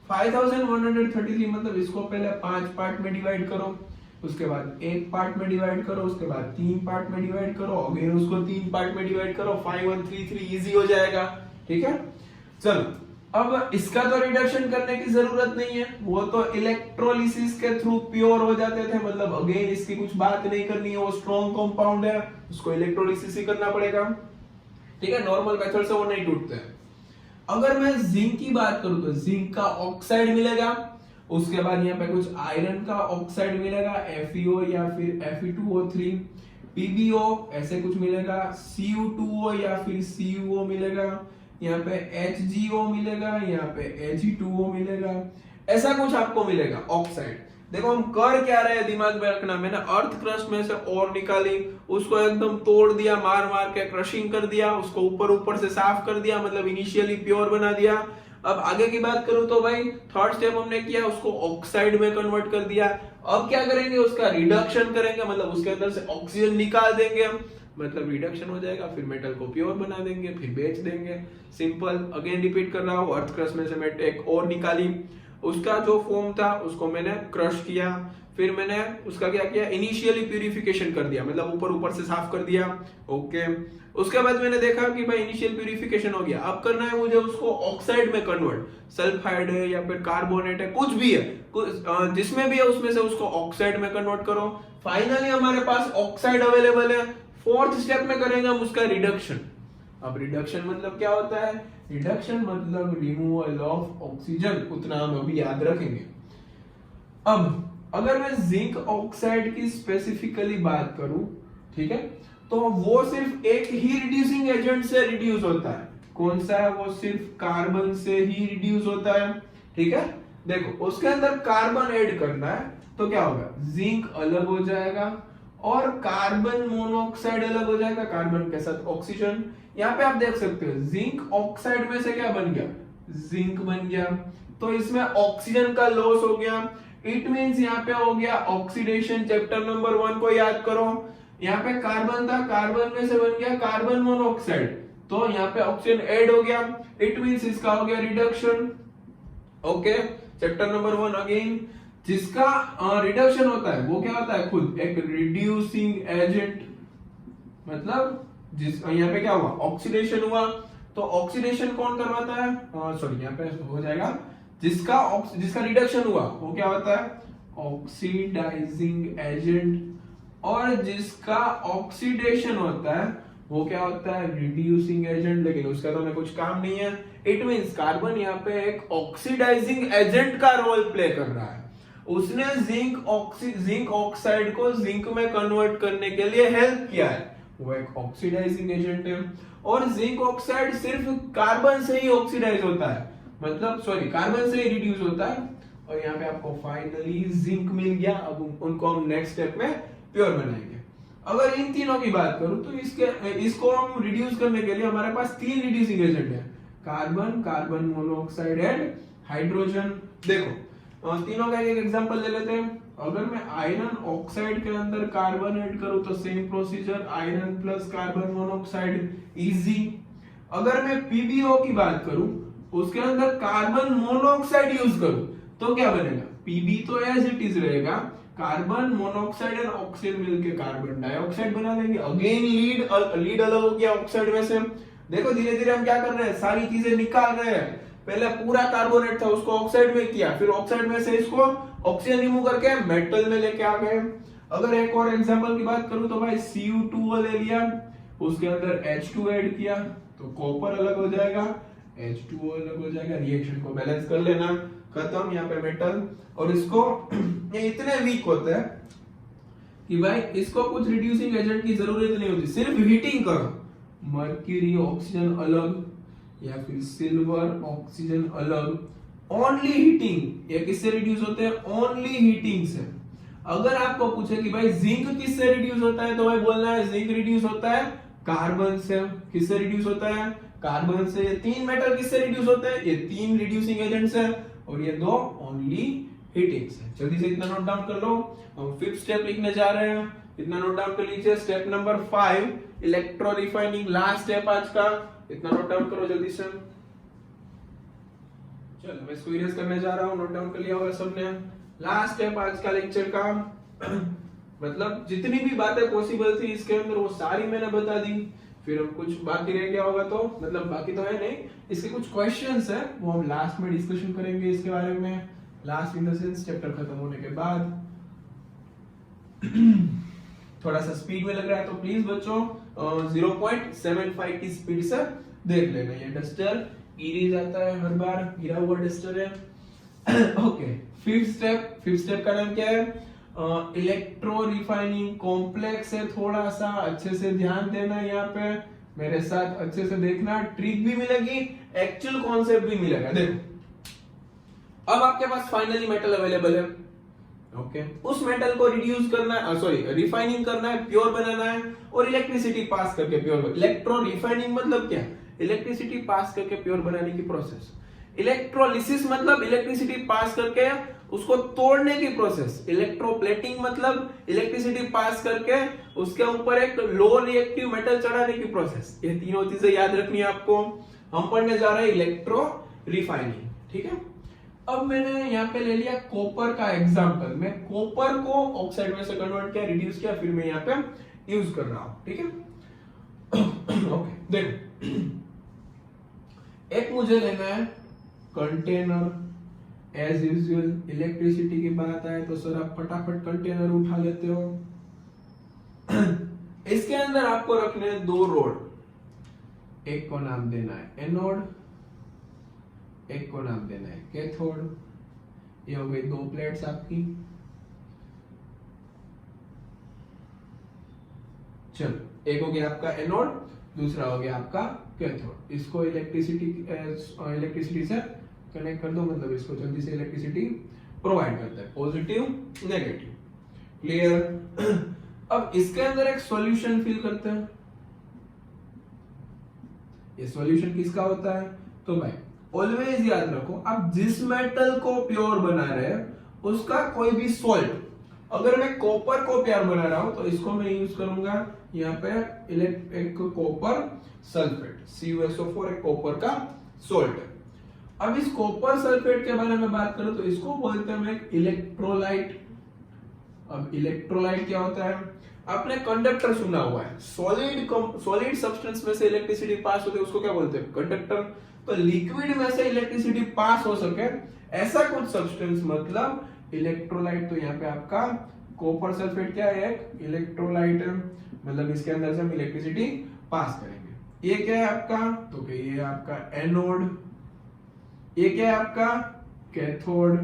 5133 मतलब इसको पहले 5 पार्ट में डिवाइड करो, उसके बाद एक पार्ट में डिवाइड करो, उसके बाद 3 पार्ट में डिवाइड करो, अगेन उसको 3 पार्ट में डिवाइड करो, 5133 इजी हो जाएगा। ठीक है, चलो अब इसका तो रिडक्शन करने की जरूरत नहीं है, वो तो इलेक्ट्रोलिसिस के थ्रू प्योर हो जाते थे, मतलब अगेन इसकी कुछ बात नहीं करनी है, वो स्ट्रॉन्ग कंपाउंड है, उसको इलेक्ट्रोलिसिस ही करना पड़ेगा। ठीक है, नॉर्मल मेथड से वो नहीं टूटते हैं। अगर मैं जिंक की बात करूं तो जिंक का ऑक्साइड मिलेगा, उसके बाद यहाँ पे कुछ आयरन का ऑक्साइड मिलेगा, FeO या फिर Fe2O3, PbO ऐसे कुछ मिलेगा, Cu2O या फिर CuO मिलेगा, यहाँ पे HgO मिलेगा, यहाँ पे Ag2O मिलेगा, ऐसा कुछ आपको मिलेगा ऑक्साइड। देखो हम कर क्या रहे हैं दिमाग में रखना, मैंने अर्थ क्रस्ट में से और निकाली, उसको एकदम तोड़ दिया, मार मार के क्रशिंग कर दिया, उसको ऊपर ऊपर से साफ कर दिया, मतलब इनिशियली प्योर बना दिया। अब आगे की बात करूं तो भाई थर्ड स्टेप हमने किया, उसको ऑक्साइड में कन्वर्ट कर दिया। अब क्या करेंगे, उसका रिडक्शन करेंगे, मतलब उसके अंदर से ऑक्सीजन निकाल देंगे हम, मतलब रिडक्शन हो जाएगा, फिर मेटल को प्योर बना देंगे, फिर बेच देंगे। सिंपल, अगेन रिपीट कर रहा हूं, अर्थ क्रस्ट में से मैं एक और निकाली, उसका जो फॉर्म था उसको मैंने क्रश किया, फिर मैंने उसका क्या किया, इनिशियली प्यूरिफिकेशन कर दिया, मतलब ऊपर ऊपर से साफ कर दिया। ओके, उसके बाद मैंने देखा कि भाई इनिशियल प्यूरिफिकेशन हो गया, अब करना है मुझे उसको ऑक्साइड में कन्वर्ट, सल्फाइड है या फिर कार्बोनेट है, कुछ भी है, जिसमें भी है उसमें से उसको ऑक्साइड में कन्वर्ट करो। फाइनली हमारे पास ऑक्साइड अवेलेबल है। फोर्थ स्टेप में करेंगे हम उसका रिडक्शन। अब रिडक्शन मतलब क्या होता है, रिडक्शन मतलब रिमूवल ऑफ ऑक्सीजन, उतना हम अभी याद रखेंगे। अब अगर मैं जिंक ऑक्साइड की स्पेसिफिकली बात करूं, ठीक है, तो वो सिर्फ एक ही रिड्यूसिंग एजेंट से रिड्यूस होता है। कौन सा है वो, सिर्फ कार्बन से ही रिड्यूस होता है। ठीक है, देखो उसके अंदर कार्बन ऐड करना है तो क्या होगा, जिंक अलग हो जाएगा और कार्बन मोनोऑक्साइड अलग हो जाएगा, कार्बन के साथ ऑक्सीजन। यहाँ पे आप देख सकते हो जिंक ऑक्साइड में से क्या बन गया, जिंक बन गया, तो इसमें ऑक्सीजन का लॉस हो गया। इट मींस यहाँ पे हो गया ऑक्सीडेशन। चैप्टर नंबर 1 को याद करो, यहाँ पे कार्बन था, कार्बन में से बन गया कार्बन मोनोऑक्साइड, तो यहाँ पे ऑक्सीजन ऐड हो गया, इट मींस इसका हो गया reduction. Okay, chapter number 1 again, जिसका रिडक्शन होता है वो क्या होता है, खुद एक रिड्यूसिंग एजेंट, मतलब जिस यहाँ पे क्या हुआ, ऑक्सीडेशन हुआ, तो ऑक्सीडेशन कौन करवाता है, सॉरी यहाँ पे हो जाएगा, जिसका रिडक्शन हुआ वो क्या होता है, ऑक्सीडाइजिंग एजेंट, और जिसका ऑक्सीडेशन होता है वो क्या होता है, रिड्यूसिंग एजेंट, लेकिन उसका तो हमें कुछ काम नहीं है। इट मींस कार्बन यहाँ पे एक ऑक्सीडाइजिंग एजेंट का रोल प्ले कर रहा है, उसने जिंक ऑक्साइड को जिंक में कन्वर्ट करने के लिए हेल्प किया है, वो एक ऑक्सीडाइजिंग एजेंट है। और जिंक ऑक्साइड सिर्फ कार्बन से ही ऑक्सीडाइज होता है, मतलब सॉरी कार्बन से ही रिड्यूस होता है, और यहाँ पे आपको फाइनली जिंक मिल गया। अब उनको हम नेक्स्ट स्टेप में प्योर बनाएंगे। अगर इन तीनों की बात करूं तो इसको हम रिड्यूस करने के लिए हमारे पास 3 रिड्यूसिंग एजेंट है, carbon, carbon monoxide and hydrogen. देखो तीनों का एक एग्जांपल ले लेते हैं। अगर मैं आयरन ऑक्साइड के अंदर कार्बन ऐड करूं तो same procedure, iron plus carbon monoxide, easy. अगर मैं PbO की बात करूं, उसके अंदर कार्बन मोनोऑक्साइड यूज करूं तो क्या बनेगा, Pb तो एज इट इज रहेगा, कार्बन मोनोऑक्साइड और ऑक्सीजन मिलके कार्बन डाइऑक्साइड बना देंगे। अगेन लीड अलग हो गया ऑक्साइड में से। देखो धीरे धीरे हम क्या कर रहे हैं, सारी चीजें निकाल रहे हैं। पहले पूरा कार्बोनेट था उसको ऑक्साइड में किया, फिर ऑक्साइड में से इसको ऑक्सीजन रिमूव करके मेटल में लेके आ गए। अगर एक और एग्जांपल की बात करूं तो भाई Cu2 ले लिया, उसके अंदर H2 ऐड किया तो कॉपर अलग हो जाएगा, H2O अलग हो जाएगा, रिएक्शन को बैलेंस कर लेना, खत्म। यहाँ पे मेटल, और इसको ये इतने वीक होते हैं कि भाई इसको कुछ रिड्यूसिंग एजेंट की जरूरत नहीं होती, सिर्फ हीटिंग करो, मर्क्यूरी ऑक्सीजन अलग या फिर सिल्वर ऑक्सीजन अलग, ओनली हीटिंग। ये किससे रिड्यूस होते हैं, ओनली हीटिंग से। अगर आपको पूछे कि भाई जिंक किससे रिड्यूस होता है तो भाई बोलना है जिंक रिड्यूस होता है कार्बन से। किससे रिड्यूस होता है, कार्बन से। ये 3 मेटल किससे रिड्यूस होते हैं, ये 3 रिड्यूसिंग एजेंट्स हैं, और ये 2 ओनली हीटिंग से। जल्दी से इतना नोट डाउन कर लो। हम 5th स्टेप लिखने जा रहे हैं, इतना नोट डाउन कर लीजिए। Step number 5 electro refining, last step आज का, इतना नोट डाउन करो जल्दी से। चलो मैं इसको इरेज करने जा रहा हूँ, नोट डाउन कर लिया होगा सबने। लास्ट है आज का लेक्चर का मतलब जितनी भी बातें पॉसिबल थी इसके अंदर वो सारी मैंने बता दी। फिर हम कुछ बाकी रह गया होगा तो मतलब बाकी तो है नहीं, इसके कुछ क्वेश्चंस है वो हम लास्ट में डिस्कशन करेंगे इसके बारे में, last in the sense chapter खत्म होने के बाद। थोड़ा सा स्पीड में लग रहा है तो प्लीज बच्चों 0.75 की स्पीड से देख लेना। ये डस्टर गिरी जाता है हर बार, गिरा हुआ डस्टर है। ओके, फिफ्थ स्टेप का नाम क्या है? इलेक्ट्रो रिफाइनिंग कॉम्प्लेक्स है, थोड़ा सा अच्छे से ध्यान देना, यहाँ पे मेरे साथ अच्छे से देखना, ट्रिक भी मिलेगी, एक्चुअल कॉन्सेप्ट भी मिलेगा। देखो अब आपके पास फाइनली मेटल अवेलेबल है, ओके उस मेटल को रिड्यूस करना है, सॉरी रिफाइनिंग करना है, प्योर बनाना है और इलेक्ट्रिसिटी पास करके प्योर। इलेक्ट्रो रिफाइनिंग मतलब क्या? इलेक्ट्रिसिटी पास करके प्योर बनाने की प्रोसेस। इलेक्ट्रोलिसिस मतलब इलेक्ट्रिसिटी पास करके उसको तोड़ने की प्रोसेस। इलेक्ट्रोप्लेटिंग मतलब इलेक्ट्रिसिटी पास करके उसके ऊपर एक लो रिएक्टिव मेटल चढ़ाने की प्रोसेस। ये तीनों चीजें याद रखनी है आपको। हम पढ़ने जा रहे हैं इलेक्ट्रो रिफाइनिंग, ठीक है। अब मैंने यहाँ पे ले लिया कॉपर का एग्जांपल, मैं कॉपर को ऑक्साइड में से कन्वर्ट किया, रिड्यूस किया, फिर मैं यहाँ पे यूज कर रहा हूं, ठीक है। ओके देखो, एक मुझे लेना है कंटेनर। एज यूजुअल इलेक्ट्रिसिटी की बात आए तो सर आप फटाफट कंटेनर उठा लेते हो। इसके अंदर आपको रखने हैं 2 रोड, एक को नाम देना है एनोड, एक को नाम देना है कैथोड। ये हो गई 2 प्लेट्स आपकी। चलो एक हो गया आपका एनोड, दूसरा हो गया आपका कैथोड। इसको इलेक्ट्रिसिटी से कनेक्ट कर दो, मतलब इसको जल्दी से इलेक्ट्रिसिटी प्रोवाइड करता है, पॉजिटिव नेगेटिव, क्लियर। अब इसके अंदर एक सॉल्यूशन फिल करते हैं। ये सॉल्यूशन किसका होता है? तो भाई ऑलवेज याद रखो, आप जिस मेटल को प्योर बना रहे हैं उसका कोई भी सॉल्ट, अगर मैं कॉपर को प्योर बना रहा हूं तो इसको मैं यूज करूंगा यहाँ पे एक कॉपर सल्फेट, CuSO4 एक कॉपर का सॉल्ट है। अब इस कॉपर सल्फेट के बारे में बात करूं तो इसको बोलते हैं इलेक्ट्रोलाइट। अब इलेक्ट्रोलाइट क्या होता है? आपने कंडक्टर सुना हुआ है, सॉलिड सब्सटेंस में से इलेक्ट्रिसिटी पास होती है उसको क्या बोलते हैं? कंडक्टर। तो लिक्विड में से इलेक्ट्रिसिटी पास हो सके ऐसा कुछ सब्सटेंस मतलब इलेक्ट्रोलाइट। तो यहाँ पे आपका कॉपर सल्फेट क्या है? एक इलेक्ट्रोलाइट है, मतलब इसके अंदर से हम इलेक्ट्रिसिटी पास करेंगे। ये क्या है आपका? तो ये है आपका एनोड, ये क्या है आपका? कैथोड।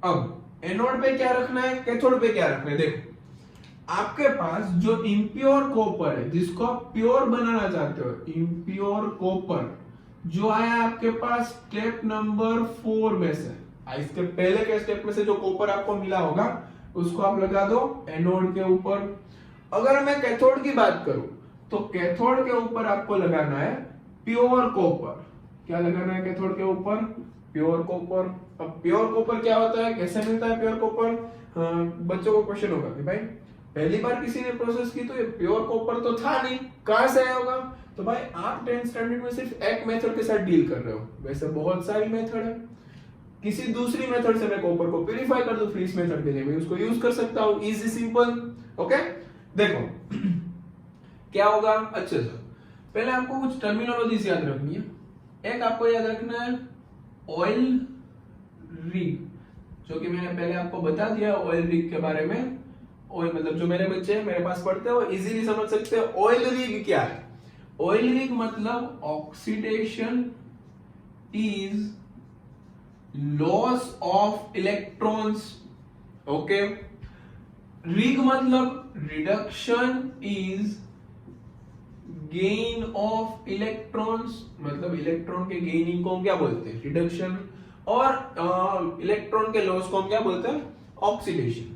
अब एनोड पे क्या रखना है, कैथोड पे क्या रखना है? देखो आपके पास जो इम्प्योर कॉपर है जिसको आप प्योर बनाना चाहते हो, इम्प्योर कॉपर जो आया आपके पास स्टेप नंबर 4 में से, इसके पहले के स्टेप में से जो कॉपर आपको मिला होगा उसको आप लगा दो एनोड के ऊपर। अगर मैं कैथोड की बात करूं तो कैथोड के ऊपर आपको लगाना है प्योर कॉपर। क्या लगाना है कैथोड के ऊपर? Pure copper. अब प्योर कॉपर क्या होता है, कैसे मिलता है प्योर कॉपर? बच्चों को क्वेश्चन होगा कि भाई पहली बार किसी ने प्रोसेस की तो ये प्योर कॉपर तो था नहीं, कहां से आया होगा? तो भाई आप 10th स्टैंडर्ड में सिर्फ एक मेथड के साथ डील कर रहे हो, वैसे बहुत सारी मेथड है। किसी दूसरी मेथड से मैं कॉपर को प्यूरिफाई कर दूं फ्रीज मेथड के लिए, मैं उसको यूज कर सकता हूं, इजी सिंपल। ओके देखो क्या होगा अच्छे से, पहले आपको कुछ टर्मिनोलॉजीज याद रखनी है। एक आपको याद रखना है ऑयल रिग, जो कि मैंने पहले आपको बता दिया ऑयल रिग के बारे में। ऑयल मतलब जो मेरे बच्चे मेरे पास पढ़ते हैं वो इजीली समझ सकते हैं ऑयल रिग क्या है। ऑयल रिग मतलब oxidation is loss of electrons, okay. Rig मतलब reduction is gain of electrons, मतलब इलेक्ट्रॉन के गेनिंग को हम क्या बोलते हैं? रिडक्शन। और इलेक्ट्रॉन के लॉस को हम क्या बोलते हैं? ऑक्सीडेशन।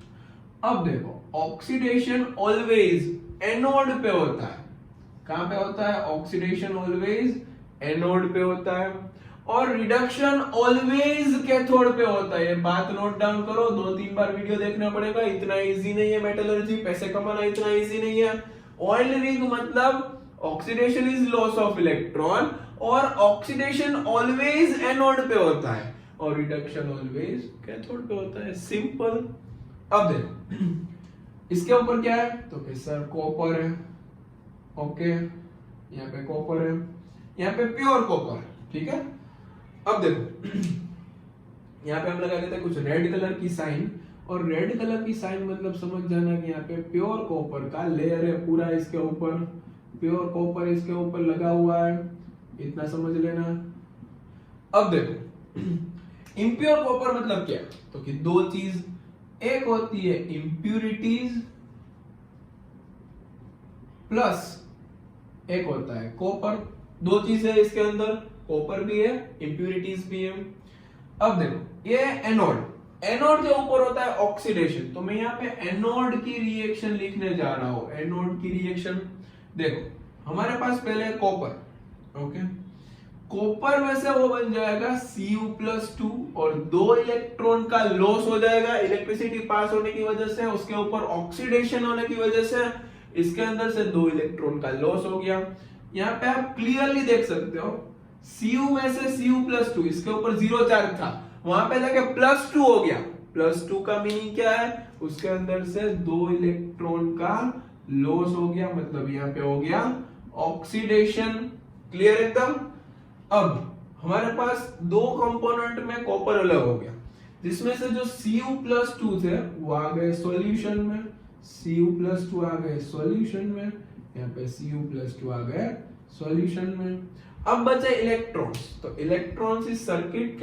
अब देखो ऑक्सीडेशन ऑलवेज एनोड पे होता है। कहां पे होता है ऑक्सीडेशन? ऑलवेज एनोड पे होता है। और रिडक्शन ऑलवेज कैथोड पे होता है। ये बात नोट डाउन करो, 2-3 बार वीडियो देखना पड़ेगा, इतना इजी नहीं है मेटलर्जी, पैसे कमाना इतना इजी नहीं है। ऑयल रिग मतलब oxidation is loss of electron और ऑक्सीडेशन ऑलवेज एनोड पे होता है और रिडक्शन ऑलवेज कैथोड पे होता है, सिंपल। अब देखो इसके ऊपर क्या है, तो कि सर कॉपर है, ओके, यहाँ पे कॉपर है, यहाँ पे प्योर कॉपर है, ठीक है। अब देखो यहाँ पे हम लगा देते हैं कुछ रेड कलर की साइन, और रेड कलर की साइन मतलब समझ जाना कि यहाँ पे प्योर कॉपर का लेयर है पूरा, इसके ऊपर प्योर कॉपर इसके ऊपर लगा हुआ है, इतना समझ लेना। अब देखो इम्प्योर कॉपर मतलब क्या, तो कि दो चीज, एक होती है इम्प्यूरिटीज प्लस एक होता है कॉपर, दो चीज है इसके अंदर, कॉपर भी है इम्प्यूरिटीज भी है। अब देखो ये एनोड, एनोड के ऊपर होता है ऑक्सीडेशन, तो मैं यहाँ पे एनोड की रिएक्शन लिखने जा रहा हूं, एनोड की रिएक्शन। देखो हमारे पास पहले कॉपर, ओके, कॉपर में से वो बन जाएगा Cu+2 और 2 इलेक्ट्रॉन का लॉस हो जाएगा इलेक्ट्रिसिटी पास होने की वजह से, उसके ऊपर ऑक्सीडेशन होने की वजह से इसके अंदर से 2 इलेक्ट्रॉन का लॉस हो गया। यहाँ पे आप क्लियरली देख सकते हो Cu में से Cu+2, इसके ऊपर 0 चार्ज था, वहां पे जाके +2 हो गया, +2 का मीनिंग क्या है, उसके अंदर से 2 इलेक्ट्रॉन का लॉस हो गया, मतलब यहाँ पे हो गया ऑक्सीडेशन, क्लियर एकदम। अब हमारे पास दो कंपोनेंट में कॉपर अलग हो गया, जिसमें से जो Cu+2 थे वो आ गए सॉल्यूशन में, Cu+2 आ गए सॉल्यूशन में, यहाँ पे Cu+2 आ गए सॉल्यूशन में। अब बचे इलेक्ट्रॉन्स, तो इलेक्ट्रॉन्स इस सर्किट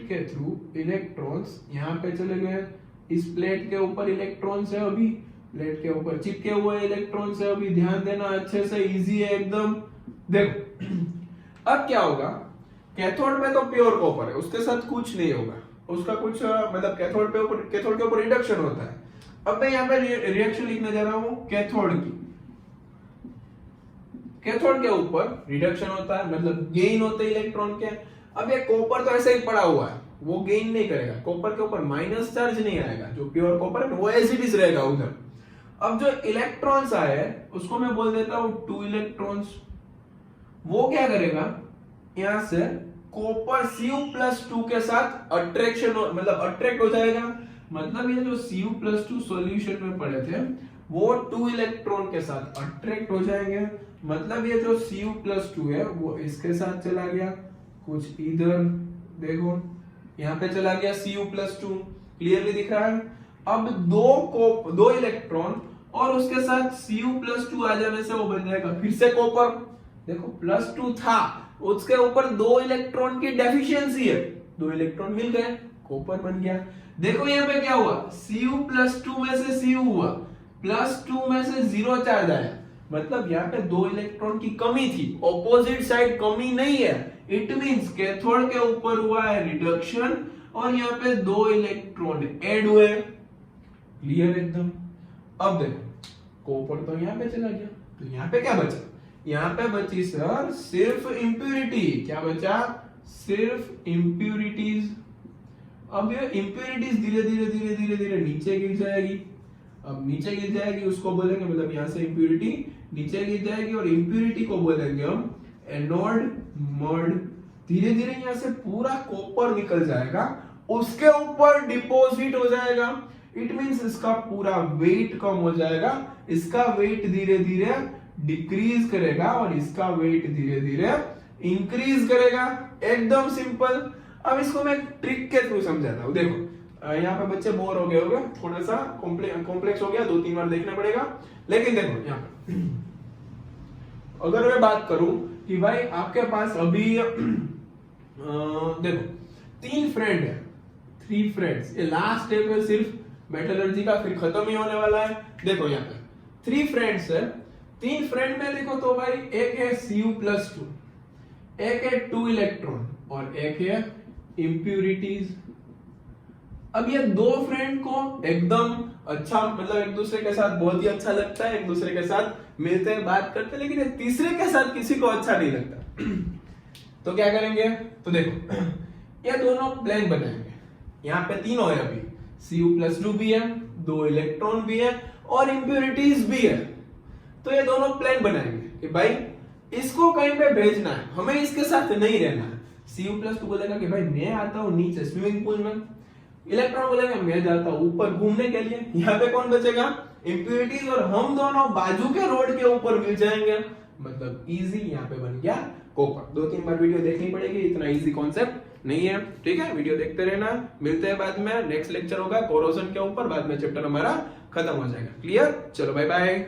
के थ्रू इलेक्ट्रॉन्स यहाँ पे चले गए, इस प्लेट के ऊपर इलेक्ट्रॉन्स है, अभी प्लेट के ऊपर चिपके हुए इलेक्ट्रॉन्स है, अभी ध्यान देना अच्छे से, इजी है एकदम। देखो अब क्या होगा, कैथोड में तो प्योर कॉपर है, उसके साथ कुछ नहीं होगा, उसका कुछ मतलब कैथोड के ऊपर रिडक्शन होता है। अब मैं यहाँ पे रिएक्शन लिखने जा रहा हूं कैथोड की, कैथोड के ऊपर रिडक्शन होता है, मतलब गेन होते हैं इलेक्ट्रॉन के। अब ये कॉपर तो ऐसे ही पड़ा हुआ है, वो गेन नहीं करेगा, कॉपर के ऊपर माइनस चार्ज नहीं आएगा, जो प्योर कॉपर है वो एज इट इज रहेगा उधर। अब जो इलेक्ट्रॉन्स आए उसको मैं बोल देता हूं 2 इलेक्ट्रॉन्स, वो क्या करेगा, यहां से कॉपर Cu+2 के साथ अट्रैक्शन मतलब अट्रैक्ट हो जाएगा, मतलब ये जो Cu+2 सॉल्यूशन में पड़े थे वो 2 इलेक्ट्रॉन के साथ अट्रैक्ट हो जाएंगे, मतलब ये जो Cu+2 है वो इसके साथ चला गया, कुछ इधर देखो यहाँ पे चला गया Cu+2, क्लियरली दिख रहा है। अब दो इलेक्ट्रॉन और उसके साथ Cu+2 आ जाने से वो बन जाएगा फिर से कॉपर, देखो +2 था, उसके ऊपर 2 इलेक्ट्रॉन की डेफिशिएंसी है, 2 इलेक्ट्रॉन मिल गए, कॉपर बन गया। देखो यहाँ पे क्या हुआ, Cu+2 में से Cu हुआ, +2 में से 0 चार्ज आया, मतलब यहाँ पे 2 इलेक्ट्रॉन की कमी थी, ऑपोजिट साइड कमी नहीं है, इट मींस कैथोड के ऊपर हुआ है रिडक्शन और यहाँ पे 2 इलेक्ट्रॉन ऐड हुए, क्लियर एकदम। अब देखो कॉपर तो यहाँ पे चला गया, तो यहाँ पे क्या बचा, यहाँ पे बची सर सिर्फ इंप्यूरिटी, क्या बचा, सिर्फ इंप्यूरिटीज। अब ये इंप्यूरिटीज धीरे धीरे नीचे गिर जाएगी, अब नीचे गिर जाएगी उसको बोलेंगे, मतलब यहाँ से इंप्यूरिटी नीचे गिर जाएगी और इंप्यूरिटी को बोलेंगे हम एनोड मड। धीरे धीरे यहाँ से पूरा कॉपर निकल जाएगा, उसके ऊपर डिपॉजिट हो जाएगा, इट मींस इसका पूरा वेट कम हो जाएगा, इसका वेट धीरे धीरे डिक्रीज करेगा और इसका वेट धीरे धीरे इंक्रीज करेगा, एकदम सिंपल। अब इसको मैं ट्रिक के थ्रू समझाता हूं, देखो यहाँ पे बच्चे बोर हो गए होंगे, थोड़ा सा कॉम्प्लेक्स हो गया, 2-3 बार देखना पड़ेगा, लेकिन देखो यहाँ पे अगर मैं बात करूं कि भाई आपके पास अभी देखो 3 फ्रेंड है, 3 फ्रेंड्स, ये लास्ट स्टेप है सिर्फ मेटलर्जी का, फिर खत्म ही होने वाला है। देखो यहाँ पे 3 फ्रेंड्स है, 3 फ्रेंड में देखो तो भाई एक है Cu+2, एक है 2 इलेक्ट्रॉन और एक है इंप्यूरिटीज। अब ये 2 फ्रेंड को एकदम अच्छा, मतलब एक दूसरे के साथ बहुत ही अच्छा लगता है, एक दूसरे के साथ मिलते हैं, बात करते हैं, लेकिन ये तीसरे के साथ किसी को अच्छा नहीं लगता। तो क्या करेंगे, तो देखो ये दोनों प्लान बनाएंगे, यहाँ पे तीनों है, अभी Cu+2 भी है, 2 इलेक्ट्रॉन भी है और इंप्यूरिटीज भी है, तो ये दोनों प्लान बनाएंगे कि भाई इसको कहीं पे भेजना है, हमें इसके साथ नहीं रहना है। Cu+ बोलेगा कि भाई मैं आता हूँ नीचे स्विमिंग पूल में, इलेक्ट्रॉन बोलेगा मैं जाता हूँ ऊपर घूमने के लिए। यहाँ पे कौन बचेगा? इम्प्यूरिटीज, और हम दोनों बाजू के रोड के ऊपर मिल जाएंगे, मतलब इजी यहाँ पे बन गया कॉपर। 2-3 बार वीडियो देखनी पड़ेगी, इतना इजी कॉन्सेप्ट नहीं है, ठीक है। वीडियो देखते रहना, मिलते हैं बाद में, नेक्स्ट लेक्चर होगा कोरोजन के ऊपर, बाद में चैप्टर हमारा खत्म हो जाएगा। क्लियर? चलो बाय बाय।